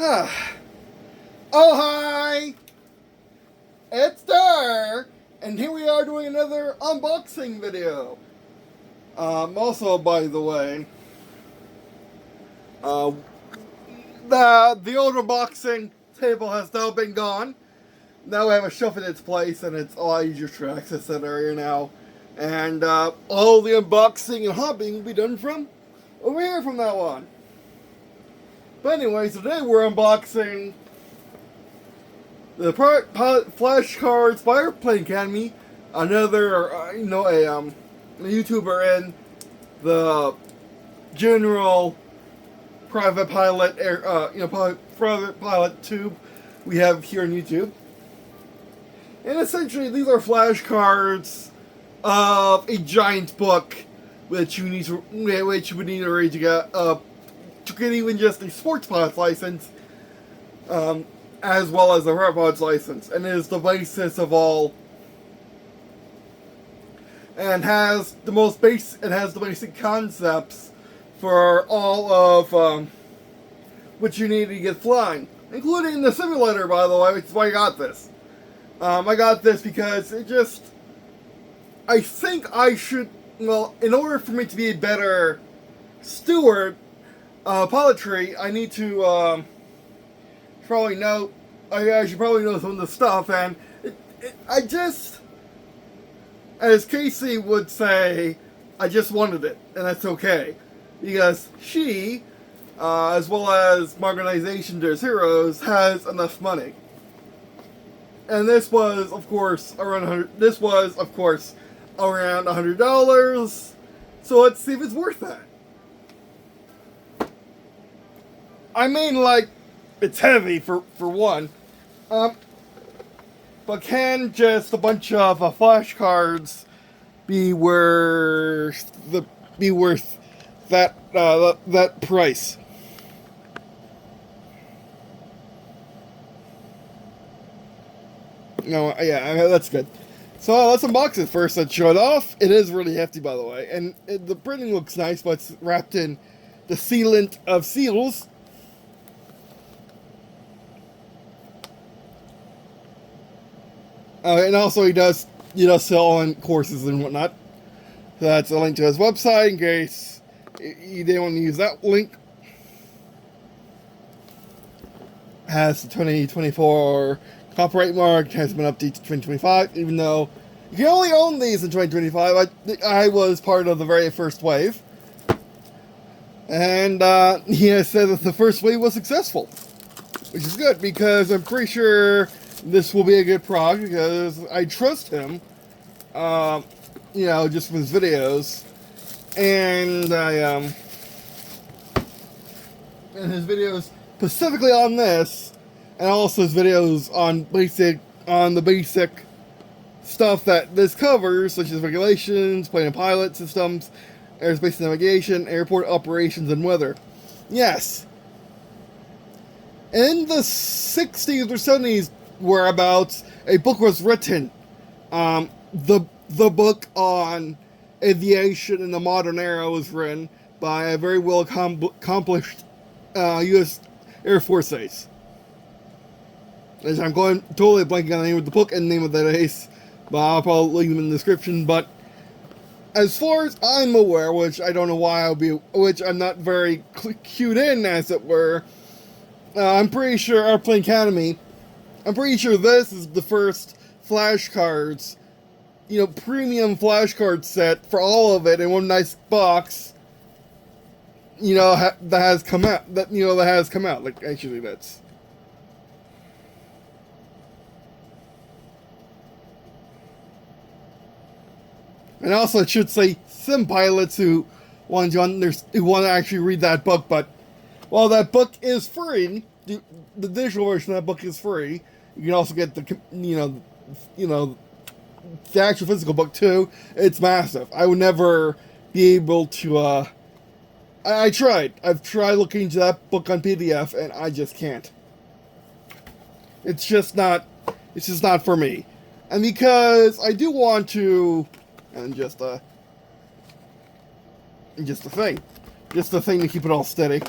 Oh, hi! It's there! And here we are doing another unboxing video. Also, by the way, the old unboxing table has now been gone. Now we have a shelf in its place, and it's a lot easier to access that area now. And all the unboxing and hobbying will be done from over here from now on. But anyways, today we're unboxing the flashcards by Airplane Academy. Another, a YouTuber in the general private pilot, private pilot tube we have here on YouTube. And essentially, these are flashcards of a giant book, which you would need to read to get even just a sports pilot's license, as well as a pilot's license, and it is the basis of all. And has the basic concepts for all of what you need to get flying, including the simulator, by the way, which is why I got this. I got this because I think I should, in order for me to be a better steward of pilotry, I need to, I should probably know some of the stuff, and I just, as Casey would say, I just wanted it, and that's okay. Because she, as well as my organization, There's Heroes, has enough money. And this was, of course, around $100. So let's see if it's worth that. I mean, it's heavy for one. But can just a bunch of flashcards be worth that price? No, yeah, that's good. So let's unbox it first. Let's show it off. It is really hefty, by the way, and the printing looks nice, but it's wrapped in the sealant of seals. And also he does sell on courses and whatnot. So that's a link to his website in case you didn't want to use that link. Has the 2024 copyright mark, has been updated to 2025, even though you can only own these in 2025. I was part of the very first wave. And he has said that the first wave was successful, which is good, because I'm pretty sure this will be a good product, because I trust him, just from his videos, and and his videos specifically on this, and also his videos on the basic stuff that this covers, such as regulations, plane pilot systems, airspace navigation, airport operations, and weather. Yes. In the 60s or 70s, whereabouts a book was written. The book on aviation in the modern era was written by a very well accomplished U.S. Air Force ace. I'm going totally blanking on the name of the book and the name of that ace, but I'll probably link them in the description. But as far as I'm aware, which I don't know why which I'm not very cued in, as it were, I'm pretty sure Airplane Academy, I'm pretty sure this is the first flashcards, premium flashcard set for all of it in one nice box, that has come out. Like, actually, that's. And also, it should say sim pilots who want to actually read that book, but while that book is free, the digital version of that book is free. You can also get the actual physical book too. It's massive. I would never be able to. I've tried looking into that book on PDF, and I just can't. It's just not for me. And because I do want to, and just a thing to keep it all steady.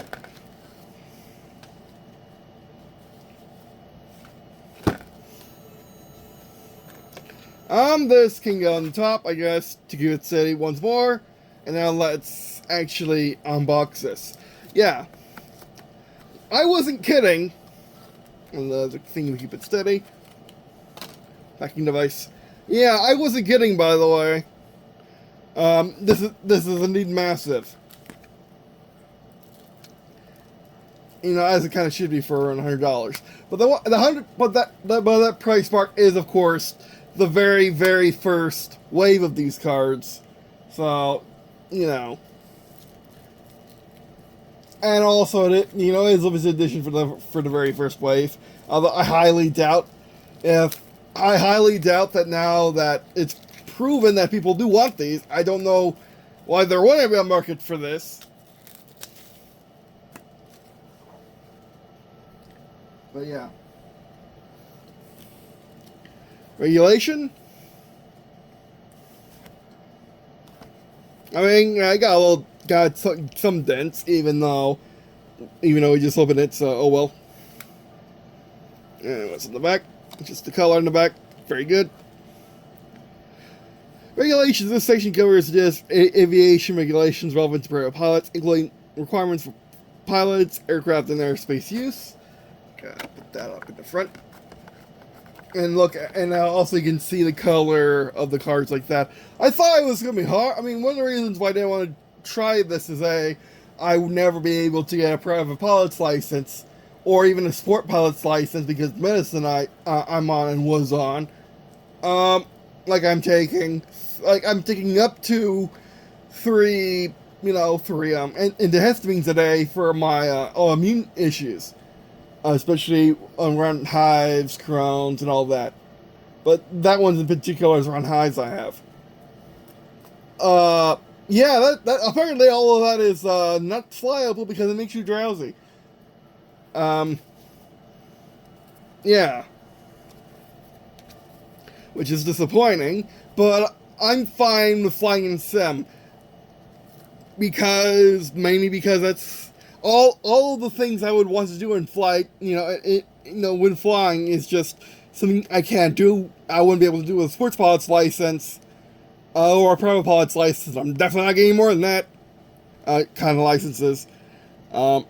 This can go on the top, I guess, to give it steady once more. And now let's actually unbox this. Yeah. I wasn't kidding. And the thing to keep it steady. Packing device. Yeah, I wasn't kidding, by the way. This is indeed massive. You know, as it kind of should be for around $100. But that price mark is, of course, the very, very first wave of these cards. So, you know. And also, it, you know, is a limited edition for the very first wave. Although I highly doubt that now that it's proven that people do want these, I don't know why there wouldn't be a market for this. But yeah. Regulation? I mean, I got some dents, even though we just opened it, so oh well. And what's in the back? Just the color in the back. Very good. Regulations. This section covers just aviation regulations relevant to private pilots, including requirements for pilots, aircraft, and airspace use. Gotta put that up in the front. And look, and also you can see the color of the cards like that. I thought it was going to be hard. I mean, one of the reasons why I didn't want to try this is I would never be able to get a private pilot's license or even a sport pilot's license because the medicine I'm on and was on. I'm taking up to three antihistamines a day for my autoimmune issues. Especially around hives, Crohn's, and all that. But that one in particular is around hives I have. Yeah, that apparently all of that is not flyable because it makes you drowsy. Yeah. Which is disappointing, but I'm fine with flying in sim. Mainly because that's all the things I would want to do in flight, when flying is just something I can't do. I wouldn't be able to do with a sports pilot's license or a private pilot's license. I'm definitely not getting more than that kind of licenses. And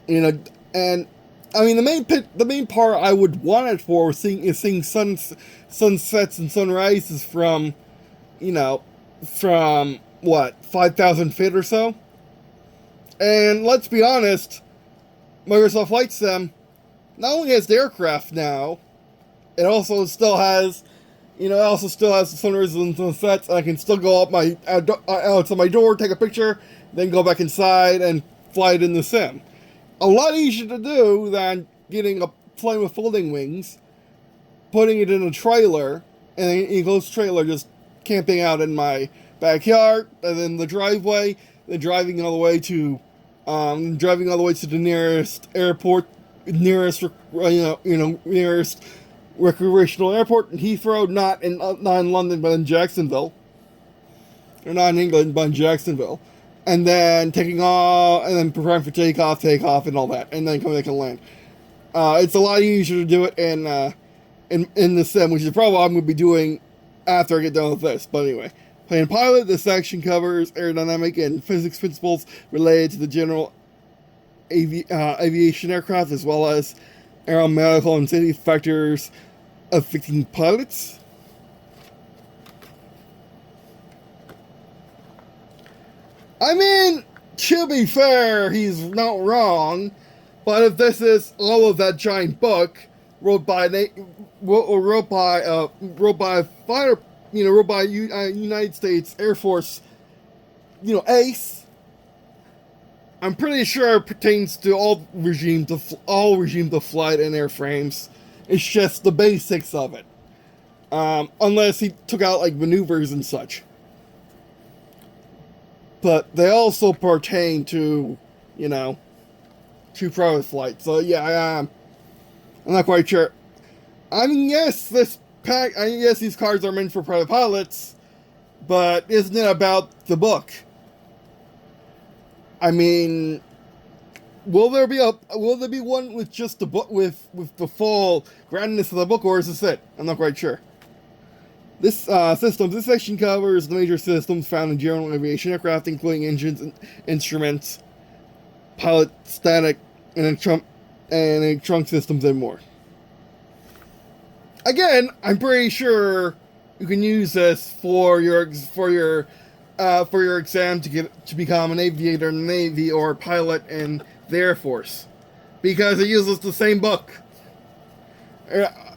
I mean the main part I would want it for is seeing sunsets and sunrises from what, 5,000 feet or so. And let's be honest, Microsoft Flight Sim not only has the aircraft now, it also still has, the sunrises and sunsets, and I can still go up outside my door, take a picture, then go back inside and fly it in the sim. A lot easier to do than getting a plane with folding wings, putting it in a trailer, and an enclosed trailer, just camping out in my backyard, and then the driveway, then driving all the way to the nearest airport, nearest recreational airport in Heathrow, not in London, but in Jacksonville, or not in England, but in Jacksonville, and then taking off, and then preparing for takeoff, and all that, and then coming back and land. It's a lot easier to do it in the sim, which is probably what I'm going to be doing after I get done with this. But anyway. Plane pilot, this section covers aerodynamic and physics principles related to the general aviation aircraft, as well as aeronautical and safety factors affecting pilots. I mean, to be fair, he's not wrong, but if this is all of that giant book wrote by a fighter, wrote by United States Air Force, ace, I'm pretty sure it pertains to all regimes of flight and airframes. It's just the basics of it. Unless he took out, maneuvers and such. But they also pertain to, to private flight. So, yeah, I'm not quite sure. I mean, yes, these cards are meant for private pilots, but isn't it about the book? I mean, will there be one with just the book with the full grandness of the book, or is this it? I'm not quite sure. This section covers the major systems found in general aviation aircraft, including engines and instruments, pilot static, and trunk systems, and more. Again, I'm pretty sure you can use this for your exam to become an aviator in the Navy or a pilot in the Air Force, because it uses the same book.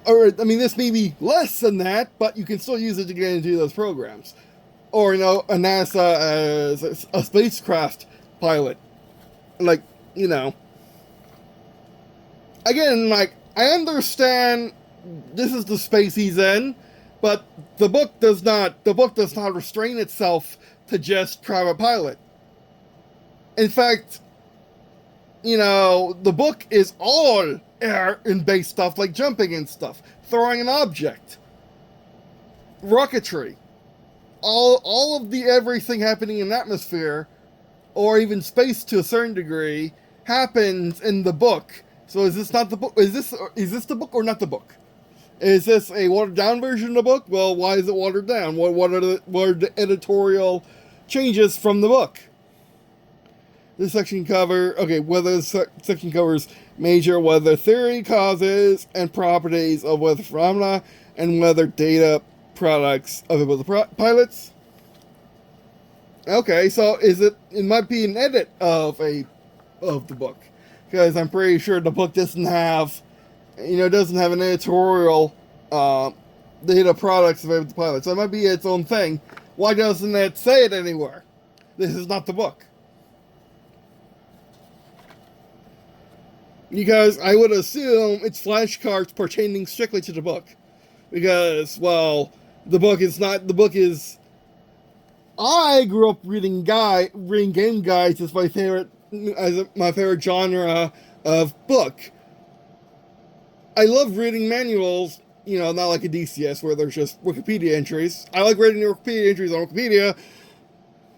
Or I mean, this may be less than that, but you can still use it to get into those programs. Or, a NASA as a spacecraft pilot. Again, I understand this is the space he's in, but the book does not restrain itself to just private pilot. In fact, the book is all air and base stuff, like jumping and stuff, throwing an object, rocketry, all of the everything happening in atmosphere, or even space to a certain degree, happens in the book. So is this not the book? Is this the book or not the book? Is this a watered down version of the book? Well, why is it watered down? What are the editorial changes from the book? This section covers major weather theory, causes, and properties of weather phenomena, and weather data products of weather pilots. Okay, so it might be an edit of the book, because I'm pretty sure the book doesn't have an editorial data products of weather pilots. So it might be its own thing. Why doesn't it say it anywhere? This is not the book. Because I would assume it's flashcards pertaining strictly to the book. Because, well, the book is... I grew up reading game guides as my favorite genre of book. I love reading manuals, not like a DCS where there's just Wikipedia entries. I like reading the Wikipedia entries on Wikipedia,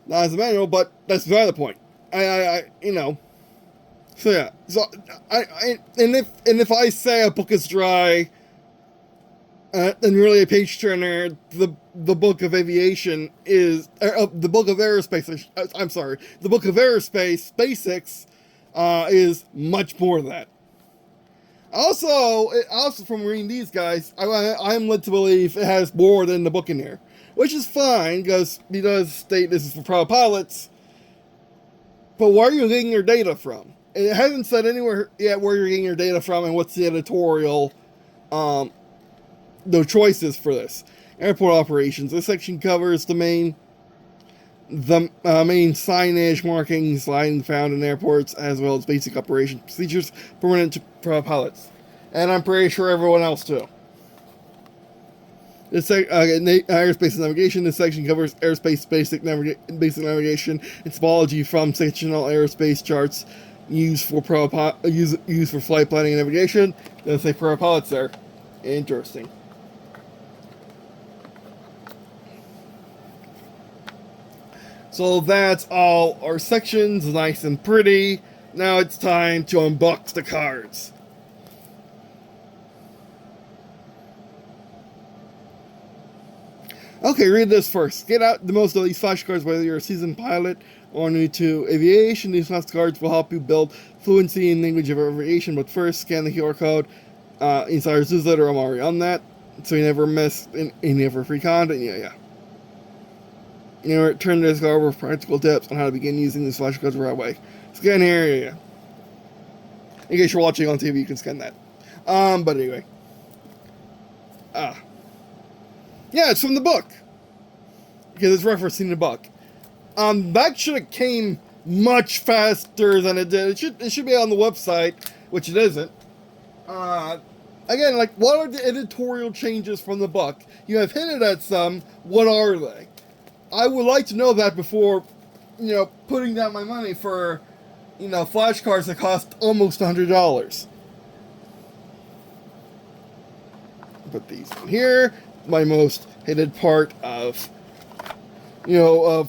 not as a manual, but that's beside the point. So yeah, if I say a book is dry, and really a page turner, the book of aviation is the book of aerospace. The book of aerospace basics is much more than that. Also from reading these guys, I'm led to believe it has more than the book in here, which is fine because it does state this is for private pilots. But where are you getting your data from? It hasn't said anywhere yet where you're getting your data from and what's the editorial, the choices for this. Airport operations. This section covers the main signage, markings, lighting found in airports, as well as basic operation procedures permanent to pilots. And I'm pretty sure everyone else too. Aerospace and navigation. This section covers aerospace basic navigation and topology from sectional aerospace charts used for flight planning and navigation. Doesn't say pro pilots there. Interesting. So that's all our sections, nice and pretty. Now it's time to unbox the cards. Okay, read this first. Get out the most of these flashcards, whether you're a seasoned pilot or new to aviation. These flashcards will help you build fluency in language of aviation, but first scan the QR code inside our newsletter. I'm already on that, so you never miss any of our free content. Yeah. Turn this over with practical tips on how to begin using these flashcards the right way. Scan here, yeah. In case you're watching on TV, you can scan that. But anyway. Yeah, it's from the book. Because it's referencing the book. That should have came much faster than it did. It should be on the website, which it isn't. Again, what are the editorial changes from the book? You have hinted at some. What are they? I would like to know that before, putting down my money for, flashcards that cost almost $100. Put these in here. My most hated part of my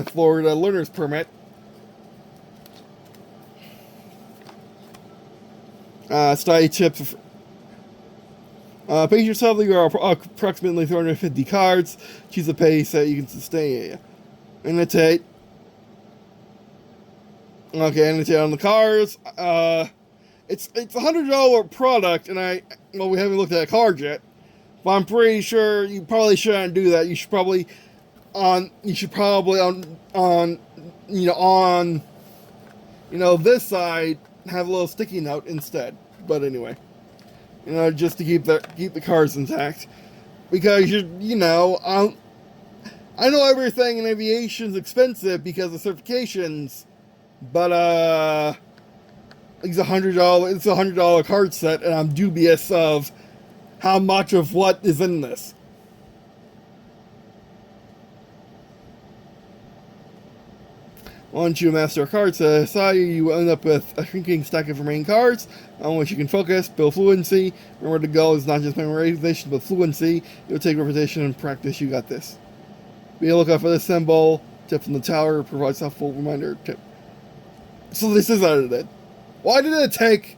Florida learner's permit. Study tips. Pace yourself, you are approximately 350 cards. Choose a pace that you can sustain. Annotate. Okay, annotate on the cards. It's a $100 product, and we haven't looked at the cards yet. But I'm pretty sure you probably shouldn't do that. You should probably on this side have a little sticky note instead. But anyway, just to keep the cards intact, because I know everything in aviation is expensive because of certifications, but it's $100 card set, and I'm dubious of how much of what is in this. Once you master a card set, you will end up with a shrinking stack of remaining cards on which you can focus, build fluency. Remember, the goal is not just memorization, but fluency. You'll take repetition and practice. You got this. Be a lookout for this symbol. Tip from the tower provides a helpful reminder. Tip. So this is edited. Why did it take?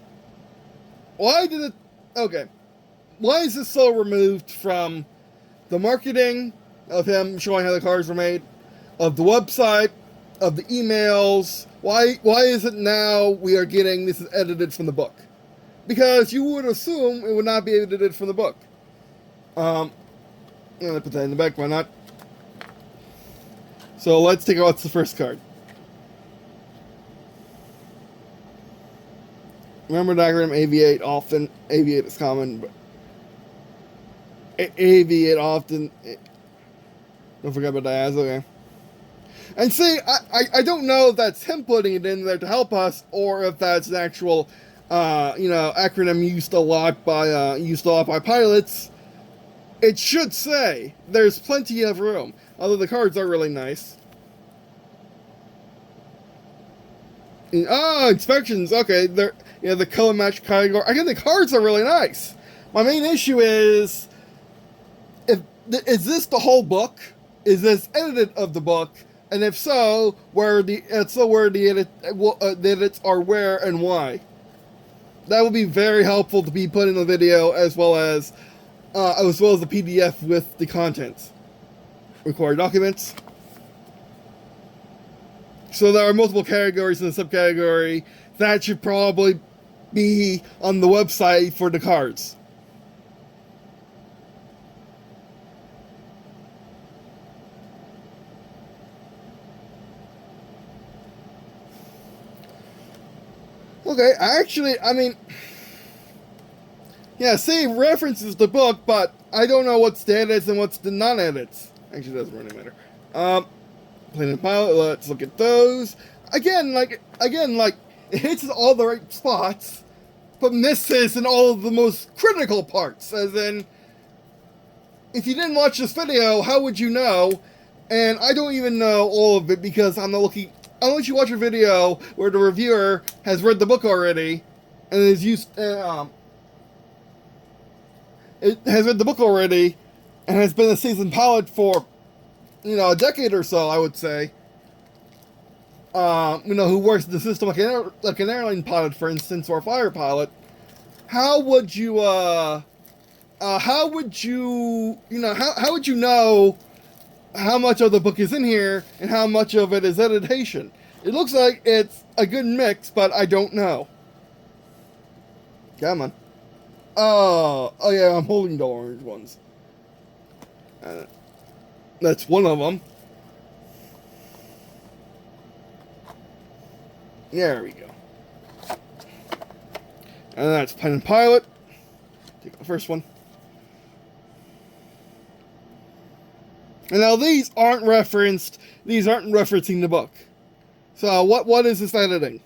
Okay. Why is this so removed from the marketing of him showing how the cards were made, of the website, of the emails? Why is it now we are getting this is edited from the book? Because you would assume it would not be edited from the book. I'm gonna put that in the back. Why not? So let's take out what's the first card. Remember diagram, aviate often. Aviate is common, but aviate often. Don't forget about diaz, okay. And see, I don't know if that's him putting it in there to help us, or if that's an actual, acronym used a lot by pilots. It should say there's plenty of room. Although the cards are really nice. Inspections. Okay, the color match category. Again, the cards are really nice. My main issue is, is this the whole book? Is this edited of the book? And if so, where the edits are, where and why? That would be very helpful to be put in the video, as well as the PDF with the contents. Required documents. So there are multiple categories in the subcategory. That should probably be on the website for the cards. Okay, say references the book, but I don't know what's the edits and what's the non-edits. Actually, it doesn't really matter. Plane and pilot, let's look at those. Again, it hits all the right spots, but misses in all of the most critical parts. As in, if you didn't watch this video, how would you know? And I don't even know all of it because I'm not looking. Unless you watch a video where the reviewer has read the book already and has read the book already and has been a seasoned pilot for a decade or so, I would say. Who works in the system like an airline pilot, for instance, or a fighter pilot. How would you know how much of the book is in here and how much of it is editation? It looks like it's a good mix, but I don't know. Come on. Oh yeah, I'm holding the orange ones. That's one of them. There we go. And that's Plane and Pilot. Take the first one. And now these aren't referenced. These aren't referencing the book. So what is this editing?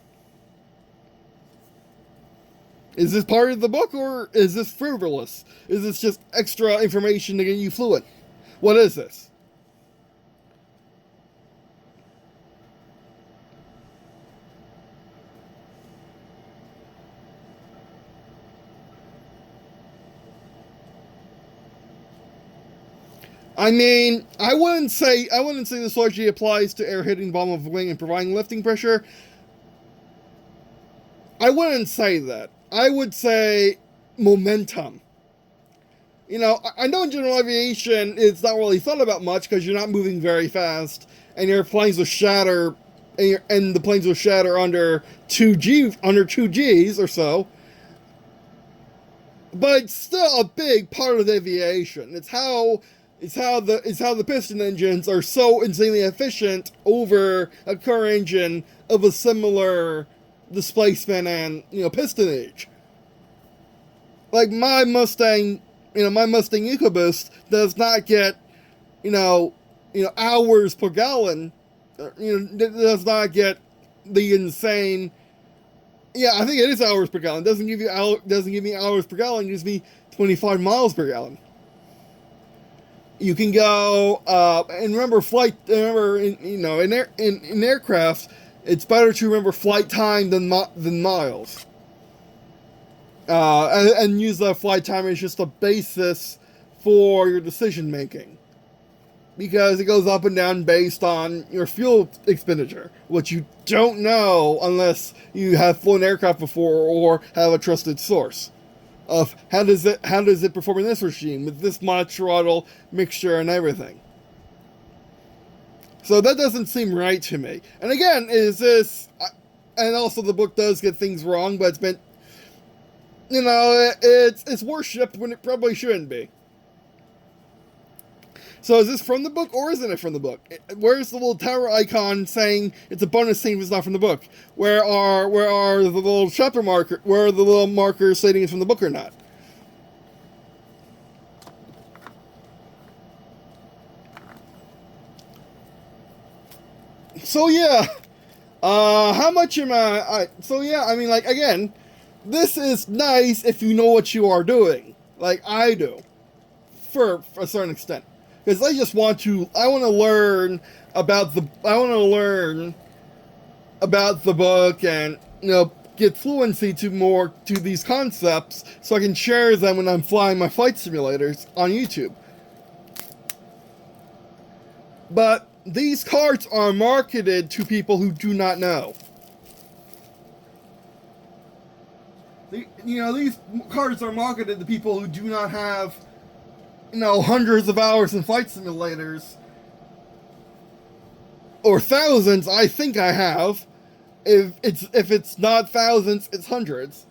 Is this part of the book, or is this frivolous? Is this just extra information to get you fluent? What is this? I wouldn't say this largely applies to air hitting the bottom of a wing and providing lifting pressure. I wouldn't say that. I would say momentum. I know in general aviation it's not really thought about much because you're not moving very fast, and your planes will shatter, and the planes will shatter under 2 Gs or so. But it's still a big part of aviation. It's how the piston engines are so insanely efficient over a car engine of a similar displacement and pistonage. Like my Mustang EcoBoost does not get hours per gallon. Does not get the insane. Yeah, I think it is hours per gallon. Doesn't give me hours per gallon. It gives me 25 miles per gallon. You can go and remember in aircraft, it's better to remember flight time than miles. And use that flight time as just a basis for your decision making, because it goes up and down based on your fuel expenditure, which you don't know unless you have flown aircraft before or have a trusted source of how does it perform in this regime with this mod throttle mixture and everything. So that doesn't seem right to me. And again, and also the book does get things wrong, but it's been, it's worshipped when it probably shouldn't be. So is this from the book or isn't it from the book? Where's the little tower icon saying it's a bonus scene if it's not from the book? Where are the little chapter marker? Where are the little markers stating it's from the book or not? So yeah, how much am I? So yeah, I mean, like, again, this is nice if you know what you are doing, like I do, for a certain extent. Because I want to learn about the book and, get fluency to these concepts so I can share them when I'm flying my flight simulators on YouTube. But these cards are marketed to people who do not know. These cards are marketed to people who do not have hundreds of hours in flight simulators, or thousands. I think I have. If it's not thousands, it's hundreds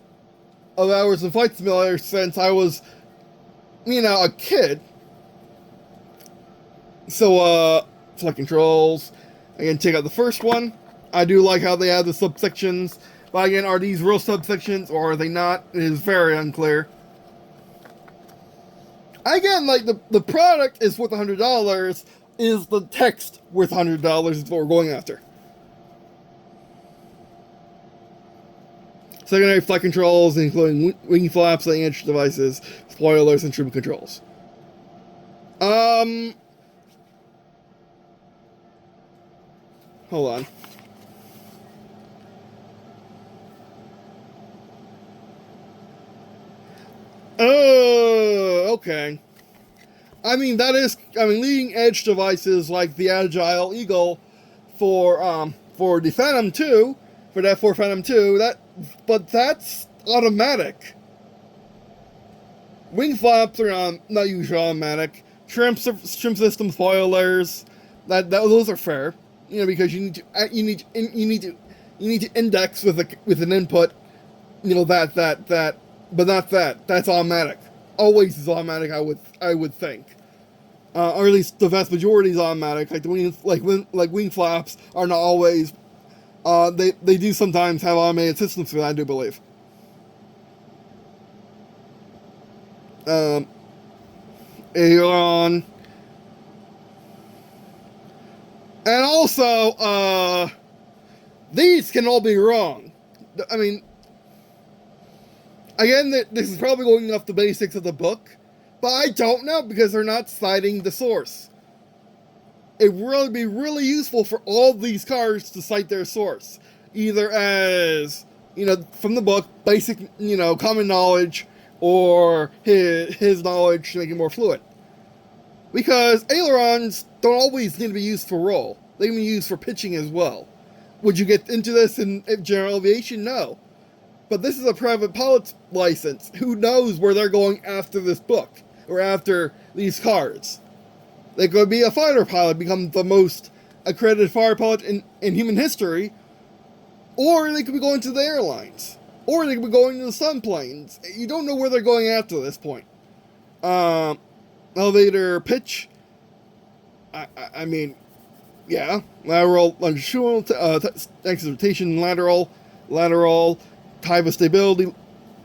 of hours in flight simulators since I was, a kid. So, flight controls. Again, take out the first one. I do like how they have the subsections, but again, are these real subsections or are they not? It is very unclear. Again, like, the product is worth $100. Is the text worth $100? Is what we're going after. Secondary flight controls, including wing flaps, leading edge devices, spoilers, and troop controls. Hold on. Oh, okay. Leading edge devices like the Agile Eagle for the Phantom 2, for that for Phantom 2, but that's automatic. Wing flaps are not usually automatic. Trim system spoilers, those are fair. Because you need to index with an input. But not that. That's automatic. Always is automatic. I would think, or at least the vast majority is automatic. Like wing flaps are not always. They do sometimes have automated systems for that, I do believe. Aileron. And also, these can all be wrong. I mean, again, this is probably going off the basics of the book, but I don't know because they're not citing the source. It would really be really useful for all these cards to cite their source, either as, from the book, basic, common knowledge, or his knowledge to make it more fluent. Because ailerons don't always need to be used for roll. They can be used for pitching as well. Would you get into this in general aviation? No. But this is a private pilot's license. Who knows where they're going after this book? or after these cards. They could be a fighter pilot, become the most accredited fighter pilot in human history, or they could be going to the airlines, or they could be going to the sun planes. You don't know where they're going after this point. Elevator pitch. I mean, yeah, lateral, longitudinal, axis rotation, lateral, type of stability,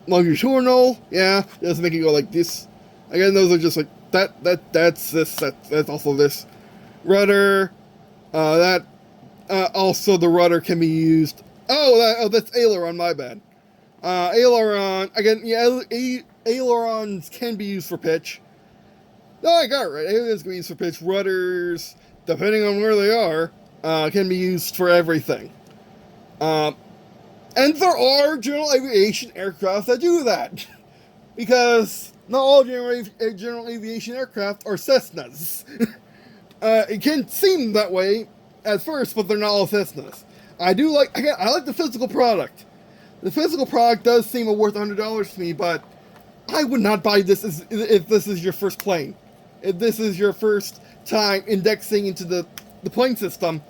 longitudinal, yeah, just make it go like this. Again, those are just like that's this, that's also this. Rudder, also the rudder can be used. That's aileron, my bad. Aileron, again, yeah, ailerons can be used for pitch. No, I got it right. Ailerons can be used for pitch. Rudders, depending on where they are, can be used for everything. And there are general aviation aircraft that do that. Because not all general aviation aircraft are Cessnas. It can seem that way at first, but they're not all Cessnas. I like the physical product. The physical product does seem worth $100 to me, but I would not buy this if this is your first plane. If this is your first time indexing into the plane system,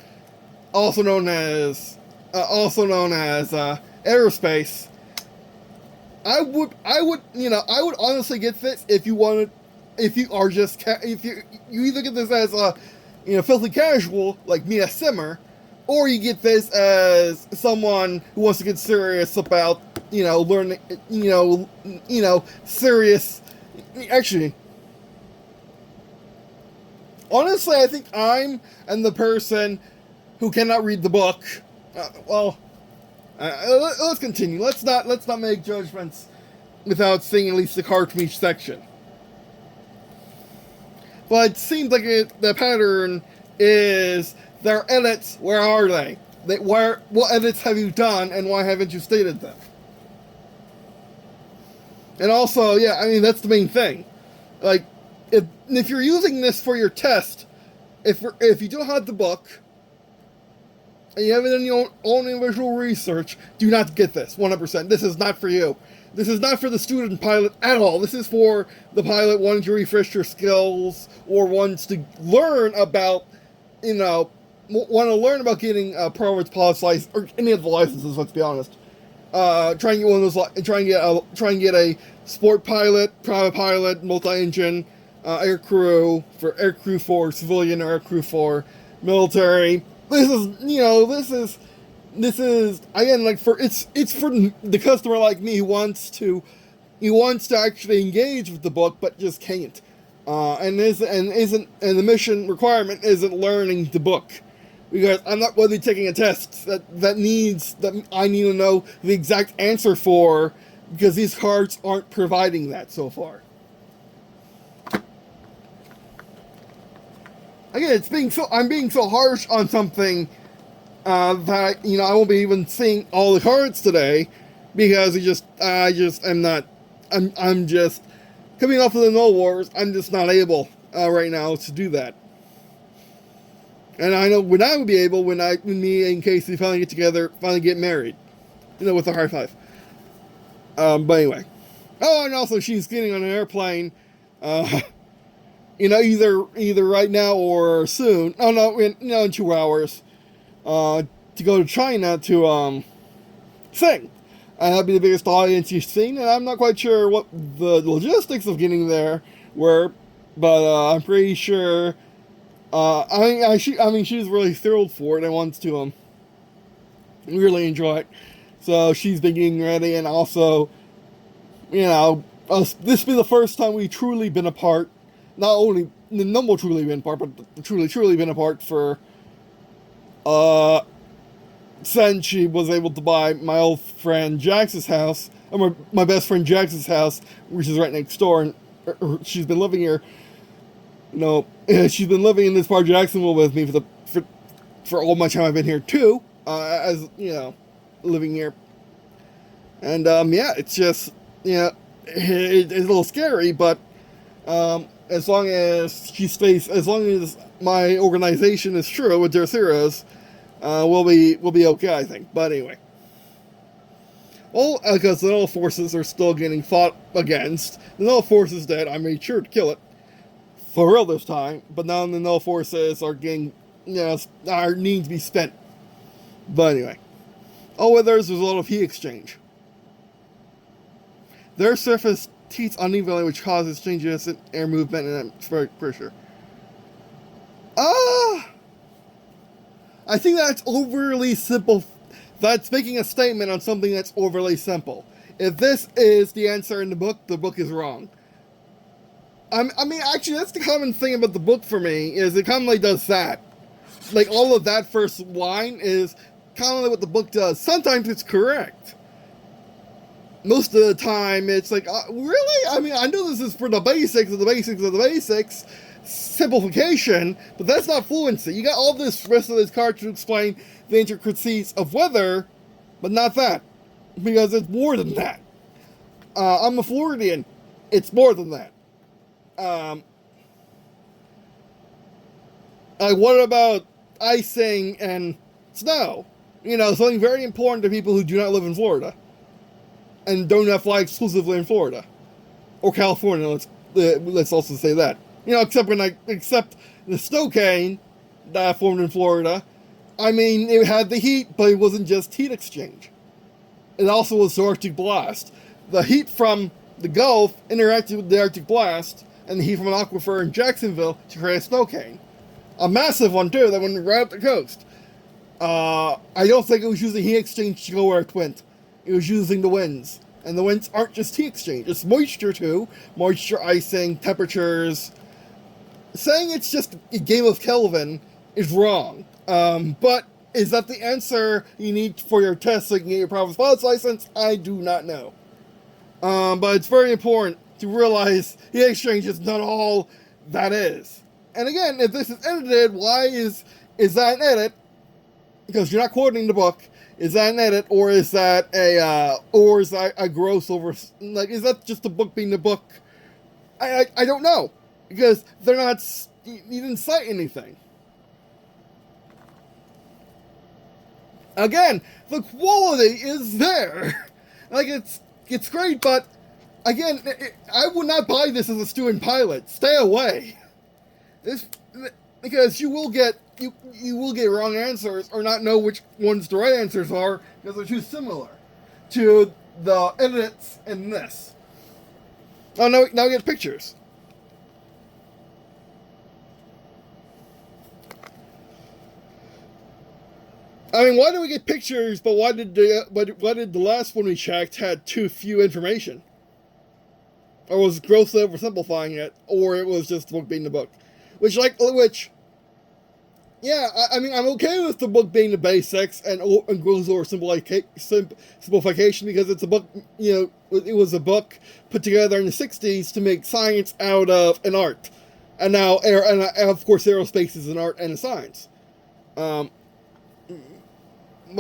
also known as aerospace, I would honestly get this if you either get this as a filthy casual like me, a simmer, or you get this as someone who wants to get serious about learning serious. Actually, honestly, I think I'm the person who cannot read the book. Let's continue. Let's not make judgments without seeing at least the card from each section. But it seems like the pattern is their edits. Where are they? What edits have you done, and why haven't you stated them? And also, yeah, I mean that's the main thing. Like, if you're using this for your test, if you don't have the book, and you haven't done your own individual research, do not get this, 100%. This is not for you. This is not for the student pilot at all. This is for the pilot wanting to refresh your skills, or wants to learn about, getting a private pilot's license, or any of the licenses, let's be honest. Try and get one of those, try and get a sport pilot, private pilot, multi-engine, air crew for civilian, or air crew for military. This is again, like, it's for the customer like me who wants to actually engage with the book but just can't, and the mission requirement isn't learning the book, because I'm not going to be taking a test that I need to know the exact answer for, because these cards aren't providing that so far. Again, I'm being so harsh on something that I won't be even seeing all the cards today, because I'm just coming off of the No Wars. I'm just not able right now to do that. And I know when I would be able, when me and Casey finally get together, finally get married, with a high five. But anyway, and also she's getting on an airplane. Either right now or soon. In 2 hours, to go to China to sing. And that'd be the biggest audience you've seen, and I'm not quite sure what the logistics of getting there were, but I'm pretty sure. She was really thrilled for it and wants to really enjoy it. So she's been getting ready, and also, this will be the first time we've truly been apart. Not only the number truly been apart, but truly been apart for since she was able to buy my old friend Jax's house, or my best friend Jax's house, which is right next door, and she's been living here. She's been living in this part of Jacksonville with me for all my time I've been here too, as living here. And it's just it's a little scary, but as long as my organization is true with their zeros, we'll be okay, I think. But anyway, Well, because the null forces are still getting fought against. The null force is dead. I made sure to kill it. For real this time. But now the null forces are getting, are needing to be spent. But anyway. Oh, well, there's a result of heat exchange. Their surface heats unevenly, which causes changes in air movement and atmospheric pressure. I think that's overly simple. That's making a statement on something that's overly simple. If this is the answer in the book is wrong. I mean, actually, that's the common thing about the book for me, is it commonly does that. Like, all of that first line is commonly what the book does. Sometimes it's correct. Most of the time, it's like, really? I mean, I know this is for the basics of the basics of the basics, simplification, but that's not fluency. You got all this rest of this card to explain the intricacies of weather, but not that. Because it's more than that. I'm a Floridian. It's more than that. What about icing and snow? Something very important to people who do not live in Florida. And don't have to fly exclusively in Florida. Or California, let's also say that. Except the snow cane that formed in Florida. I mean, it had the heat, but it wasn't just heat exchange. It also was the Arctic blast. The heat from the Gulf interacted with the Arctic blast, and the heat from an aquifer in Jacksonville to create a snow cane. A massive one, too, that went right up the coast. I don't think it was using heat exchange to go where it went. It was using the winds. And the winds aren't just heat exchange. It's moisture, too. Moisture, icing, temperatures. Saying it's just a game of Kelvin is wrong. But is that the answer you need for your test so you can get your private pilot's license? I do not know. But it's very important to realize heat exchange is not all that is. And again, if this is edited, why is that an edit? Because you're not quoting the book. Is that an edit, or is that a gross over? Like, is that just the book being the book? I don't know, because they're not. You didn't cite anything. Again, the quality is there. Like, it's great, but again, I would not buy this as a student pilot. Stay away. Because you will get wrong answers or not know which ones the right answers are because they're too similar to the edits in this. Oh, now we get pictures. I mean, why do we get pictures, but why did the last one we checked had too few information? Or was grossly oversimplifying it, or it was just the book being the book? Yeah, I mean, I'm okay with the book being the basics and goes over simplification because it's a book, it was a book put together in the 60s to make science out of an art. And now, of course, aerospace is an art and a science. But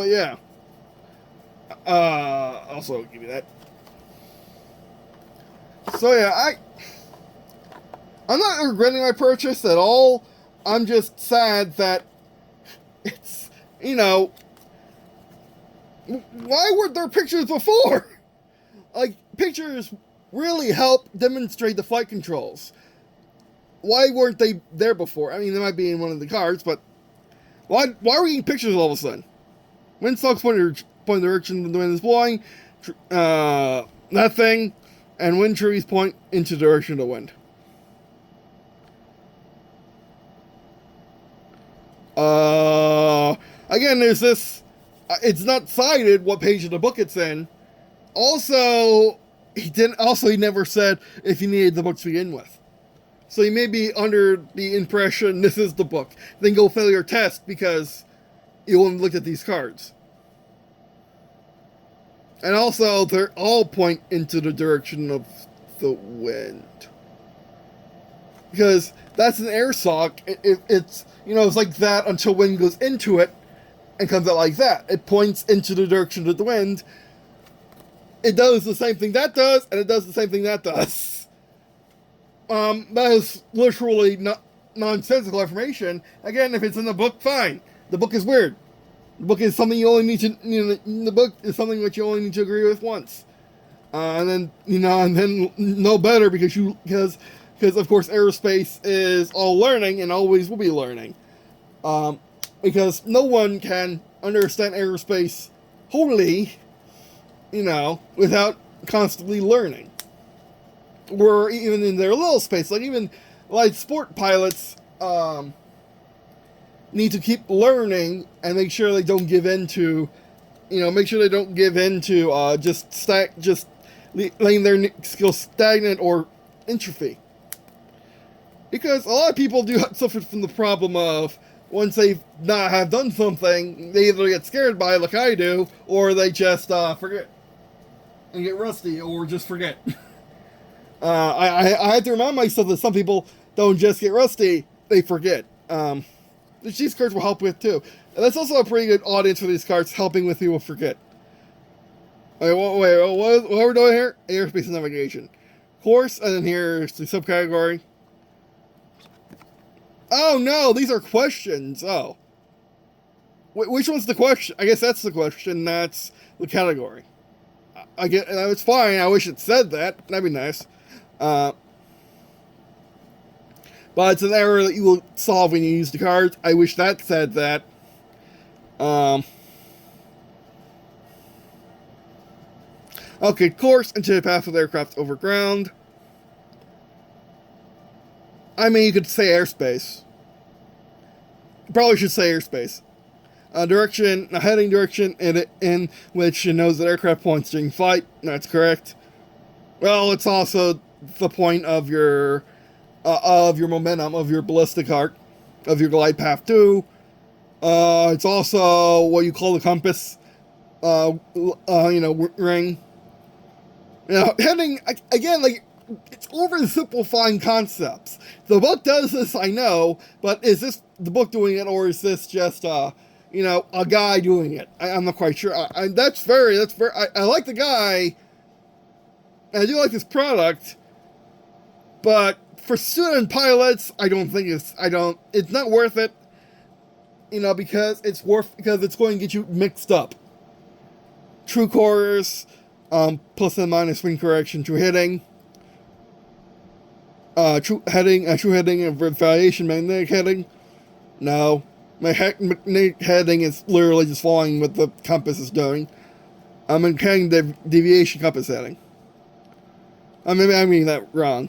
yeah. Also, give you that. So yeah, I'm not regretting my purchase at all. I'm just sad that it's, why weren't there pictures before? Like, pictures really help demonstrate the flight controls. Why weren't they there before? I mean, they might be in one of the cards, but why are we getting pictures all of a sudden? Windstalks point the direction the wind is blowing, that thing, and wind trees point into the direction of the wind. Again, there's this, it's not cited what page of the book it's in. Also, he never said if he needed the book to begin with. So you may be under the impression this is the book. Then go fail your test because you only looked at these cards. And also, they all point into the direction of the wind. Because that's an air sock. It's like that until wind goes into it and comes out like that. It points into the direction of the wind. It does the same thing that does, and it does the same thing that does. That is literally nonsensical information. Again, if it's in the book, fine. The book is weird. The book is something you only need to, the book is something that you only need to agree with once. And then know better because of course aerospace is all learning and always will be learning. Because no one can understand aerospace wholly, without constantly learning. Or even in their little space, like sport pilots, need to keep learning and make sure they don't give in to, just letting their skills stagnant or entropy. Because a lot of people do suffer from the problem of, once they not have done something, they either get scared by it like I do, or they just forget and get rusty, or just forget. I have to remind myself that some people don't just get rusty, they forget. These cards will help with too. And that's also a pretty good audience for these cards, helping with people forget. Wait, what are we doing here? Airspace and navigation. Course, and then here's the subcategory. Oh no, these are questions. Oh. Which one's the question? I guess that's the question. That's the category. I get, and it's fine. I wish it said that. That'd be nice. But it's an error that you will solve when you use the cards. I wish that said that. Okay, course into the path of the aircraft over ground. I mean, you could say airspace. You probably should say airspace. Direction, a heading direction in which it knows that aircraft points during flight. That's correct. Well, it's also the point of your momentum, of your ballistic arc, of your glide path too. It's also what you call the compass, ring. Heading, again, it's oversimplifying concepts. The book does this, I know, but is this the book doing it, or is this just, a guy doing it? I'm not quite sure. I like the guy, and I do like this product, but for student pilots, it's not worth it, because it's going to get you mixed up. True course, plus and minus wind correction, true heading, true heading and variation, magnetic heading. No, magnetic heading is literally just following what the compass is doing. I'm including the deviation compass heading. Maybe I'm reading that wrong.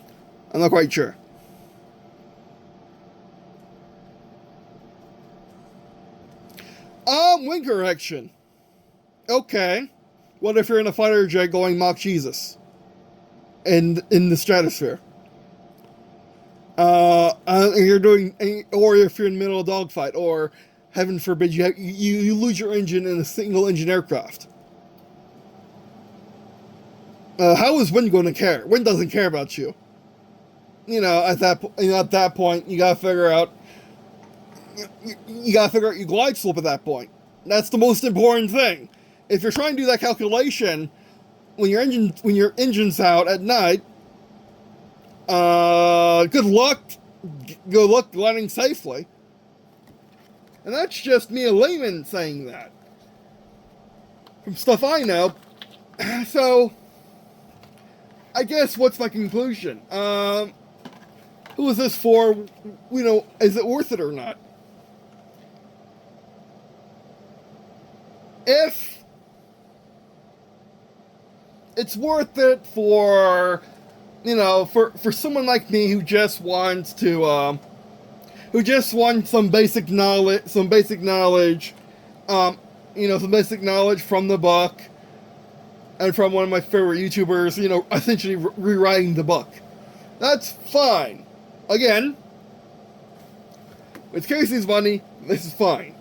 I'm not quite sure. Wind correction. Okay. What if you're in a fighter jet going Mach Jesus? In the stratosphere? Or if you're in the middle of a dogfight, or heaven forbid you lose your engine in a single engine aircraft. How is wind going to care? Wind doesn't care about you. At that point, you gotta figure out your glide slope at that point. That's the most important thing. If you're trying to do that calculation when your engine's out at night, good luck gliding safely. And that's just me, a layman, saying that from stuff I know. So I guess what's my conclusion? Who is this for? Is it worth it or not? If it's worth it for someone like me who just wants to, some basic knowledge, some basic knowledge from the book, and from one of my favorite YouTubers, essentially rewriting the book. That's fine. Again, with Casey's money, this is fine.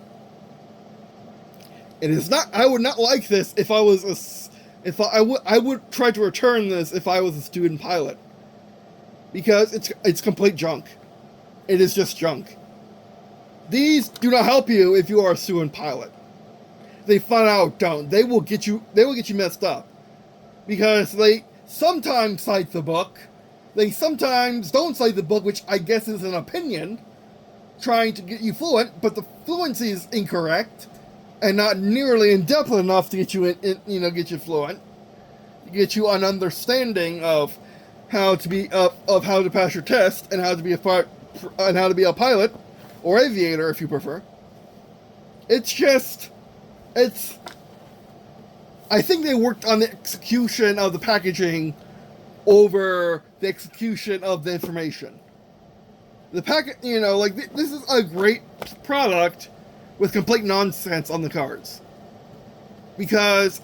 It is not. I would not like this if I was I would try to return this if I was a student pilot, because it's complete junk. It is just junk. These do not help you if you are a student pilot. They flat out don't. They will get you messed up, because they sometimes cite the book. They sometimes don't cite the book, which I guess is an opinion, trying to get you fluent, but the fluency is incorrect, and not nearly in depth enough to get you get you fluent, get you an understanding of how to be of how to pass your test and how to be a pilot or aviator if you prefer. I think they worked on the execution of the packaging over the execution of the information. The packet, this is a great product with complete nonsense on the cards. Because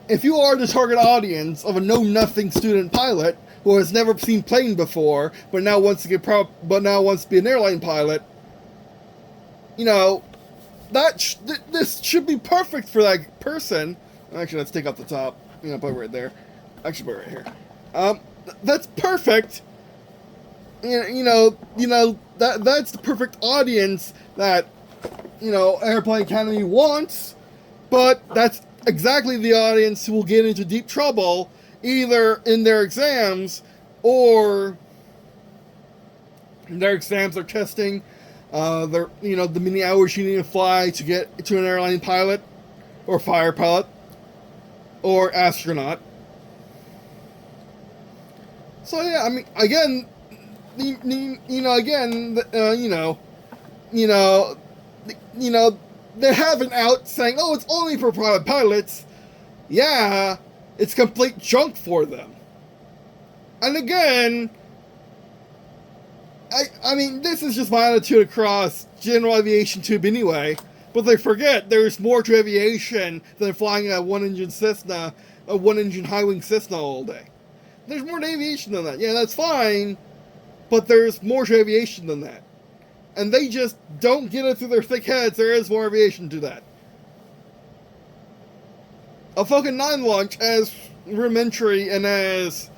if you are the target audience of a know-nothing student pilot who has never seen plane before, but now wants to be an airline pilot, this should be perfect for that person. Actually, let's take off the top. Put it right there. Actually, put it right here. That's perfect. That's the perfect audience that Airplane Academy wants, but that's exactly the audience who will get into deep trouble either in their exams or their exams are testing the many hours you need to fly to get to an airline pilot or fire pilot or astronaut. So yeah, I mean, again, they have an out saying, "Oh, it's only for private pilots." Yeah, it's complete junk for them. And again, I mean, this is just my attitude across general aviation tube anyway. But they forget there's more to aviation than flying a one-engine high-wing Cessna all day. There's more to aviation than that. Yeah, that's fine, but there's more to aviation than that. And they just don't get it through their thick heads. There is more aviation to that. A Falcon 9 launch, as rudimentary and as,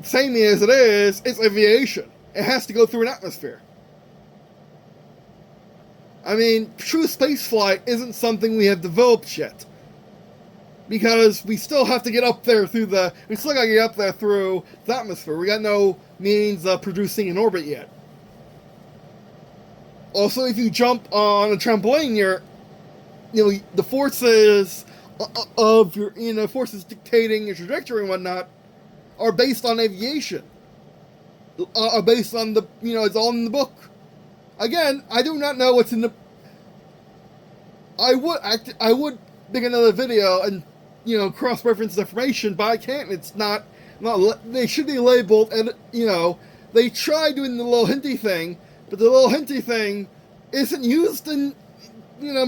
samey as it is, it's aviation. It has to go through an atmosphere. I mean, true spaceflight isn't something we have developed yet. Because we still have to get up there through the atmosphere. We got no means of producing an orbit yet. Also, if you jump on a trampoline, the forces of your, forces dictating your trajectory and whatnot are based on aviation. Are based on the, it's all in the book. Again, I do not know what's in the. I would make another video and cross-reference information, but I can't. It's not. They should be labeled, and they try doing the little hinty thing, but the little hinty thing isn't used in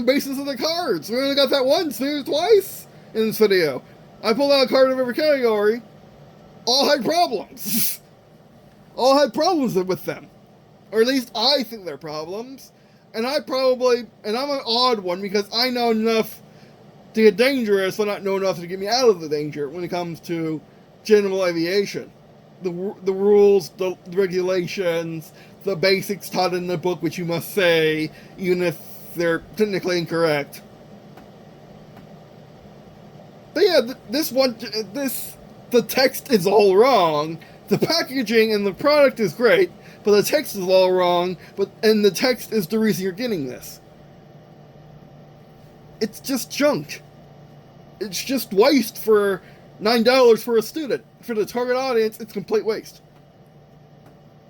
basis of the cards. We only got that once, maybe twice in this video. I pulled out a card of every category. All had problems. All had problems with them. Or at least I think they're problems. And I'm an odd one because I know enough to get dangerous, but not know enough to get me out of the danger when it comes to general aviation. The rules, the regulations, the basics taught in the book, which you must say, even if they're technically incorrect. But yeah, the text is all wrong. The packaging and the product is great, but the text is all wrong, and the text is the reason you're getting this. It's just junk. It's just waste for $9 for a student. For the target audience, it's complete waste.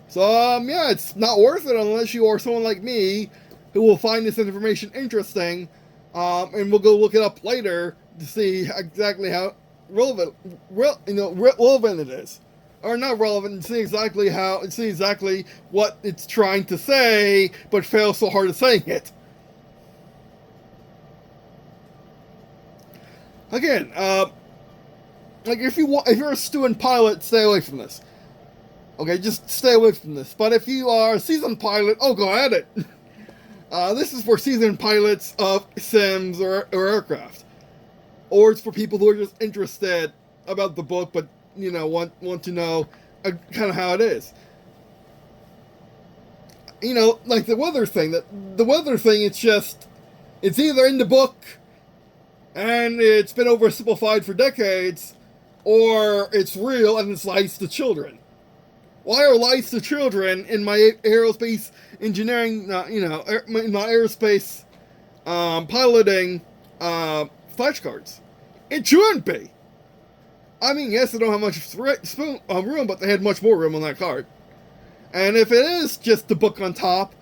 So, yeah, it's not worth it unless you are someone like me who will find this information interesting, and we'll go look it up later to see exactly how relevant it is. Or not relevant, and see exactly what it's trying to say, but fails so hard at saying it. Again, if you're a student pilot, stay away from this. Okay, just stay away from this. But if you are a seasoned pilot, go at it. This is for seasoned pilots of sims or aircraft. Or it's for people who are just interested about the book, but want to know kind of how it is. Like the weather thing. The weather thing, it's either in the book and it's been oversimplified for decades, or it's real and it's lies to children. Why are lies to children in my aerospace engineering, in my aerospace piloting flashcards. It shouldn't be. I mean, yes, they don't have much room, but they had much more room on that card. And if it is just the book on top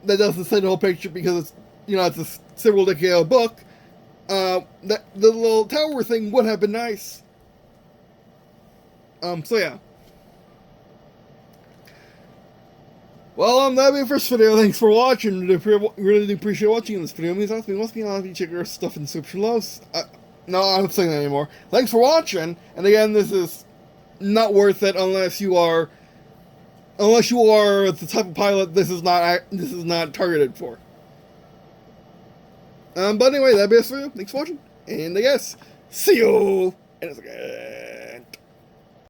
that doesn't say the whole picture because it's a several decade old book, the little tower thing would have been nice. So yeah. Well, that'll be the first video. Thanks for watching. Really do appreciate watching this video. It means me. Must be on you check your stuff in the description below. No, I'm not saying that anymore. Thanks for watching. And again, this is not worth it unless you are the type of pilot this is not targeted for. But anyway, that'll be it for you. Thanks for watching. And I guess see you in a second.